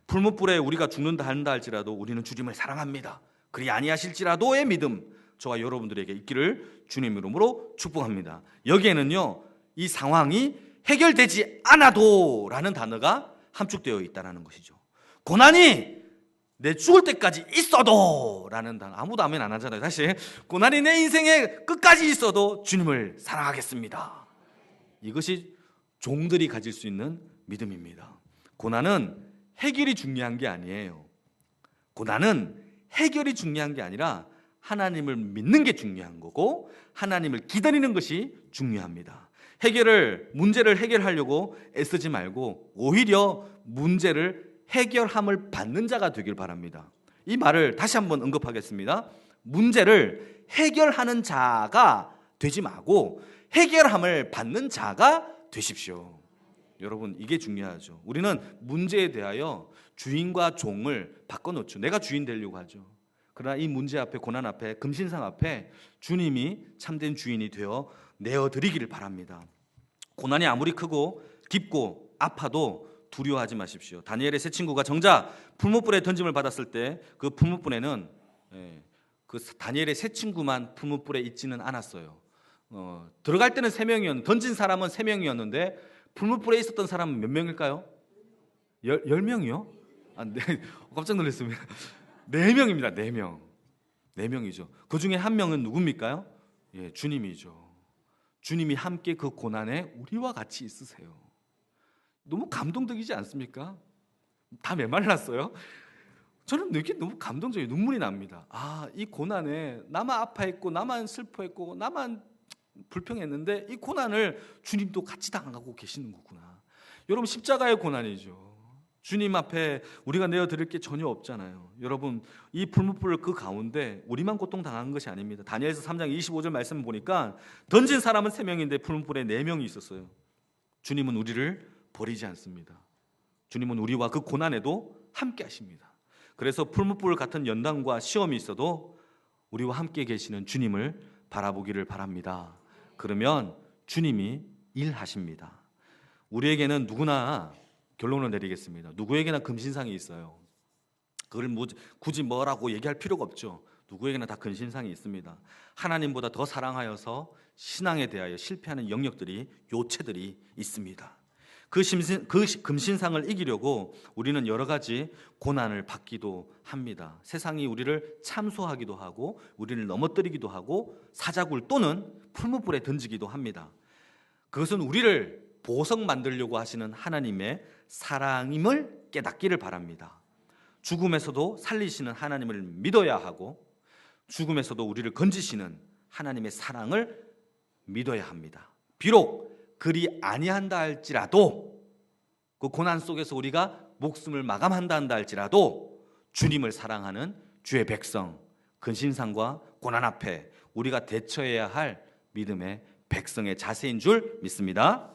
풀무불에 우리가 죽는다 한다 할지라도 우리는 주님을 사랑합니다. 그리 아니하실지라도의 믿음, 저와 여러분들에게 있기를 주님 이름으로 축복합니다. 여기에는요, 이 상황이 해결되지 않아도 라는 단어가 함축되어 있다는 것이죠. 고난이 내 죽을 때까지 있어도 라는 단어, 아무도 아멘 안 하잖아요. 다시, 고난이 내 인생의 끝까지 있어도 주님을 사랑하겠습니다. 이것이 종들이 가질 수 있는 믿음입니다. 고난은 해결이 중요한 게 아니에요. 고난은 해결이 중요한 게 아니라 하나님을 믿는 게 중요한 거고 하나님을 기다리는 것이 중요합니다. 문제를 해결하려고 애쓰지 말고 오히려 문제를 해결함을 받는 자가 되길 바랍니다. 이 말을 다시 한번 언급하겠습니다. 문제를 해결하는 자가 되지 말고 해결함을 받는 자가 되십시오. 여러분, 이게 중요하죠. 우리는 문제에 대하여 주인과 종을 바꿔놓죠. 내가 주인 되려고 하죠. 그러나 이 문제 앞에, 고난 앞에, 금신상 앞에 주님이 참된 주인이 되어 내어드리기를 바랍니다. 고난이 아무리 크고 깊고 아파도 두려워하지 마십시오. 다니엘의 세 친구가 정작 풀무불에 던짐을 받았을 때 그 풀무불에는 그 다니엘의 세 친구만 풀무불에 있지는 않았어요. 들어갈 때는 3명이었는데, 던진 사람은 3명이었는데 풀무불에 있었던 사람은 몇 명일까요? 10명이요? 아, 네, 깜짝 놀랐습니다. 4명입니다. 4명. 4명이죠. 그 중에 한 명은 누굽니까요? 예, 주님이죠. 주님이 함께 그 고난에 우리와 같이 있으세요. 너무 감동적이지 않습니까? 다 메말랐어요. 저는 이게 너무 감동적이에요. 눈물이 납니다. 아, 이 고난에 나만 아파했고 나만 슬퍼했고 나만 불평했는데 이 고난을 주님도 같이 당하고 계시는 거구나. 여러분, 십자가의 고난이죠. 주님 앞에 우리가 내어드릴 게 전혀 없잖아요. 여러분, 이 풀무불 그 가운데 우리만 고통당한 것이 아닙니다. 다니엘서 3장 25절 말씀 보니까 던진 사람은 3명인데 풀무불에 4명이 있었어요. 주님은 우리를 버리지 않습니다. 주님은 우리와 그 고난에도 함께 하십니다. 그래서 풀무불 같은 연단과 시험이 있어도 우리와 함께 계시는 주님을 바라보기를 바랍니다. 그러면 주님이 일하십니다. 우리에게는 누구나 결론을 내리겠습니다. 누구에게나 금신상이 있어요. 그걸 굳이 뭐라고 얘기할 필요가 없죠. 누구에게나 다 금신상이 있습니다. 하나님보다 더 사랑하여서 신앙에 대하여 실패하는 영역들이, 요체들이 있습니다. 그 금신상을 이기려고 우리는 여러 가지 고난을 받기도 합니다. 세상이 우리를 참소하기도 하고 우리를 넘어뜨리기도 하고 사자굴 또는 풀무불에 던지기도 합니다. 그것은 우리를 보석 만들려고 하시는 하나님의 사랑임을 깨닫기를 바랍니다. 죽음에서도 살리시는 하나님을 믿어야 하고 죽음에서도 우리를 건지시는 하나님의 사랑을 믿어야 합니다. 비록 그리 아니한다 할지라도, 그 고난 속에서 우리가 목숨을 마감한다 한다 할지라도 주님을 사랑하는 주의 백성, 근신상과 고난 앞에 우리가 대처해야 할 믿음의 백성의 자세인 줄 믿습니다.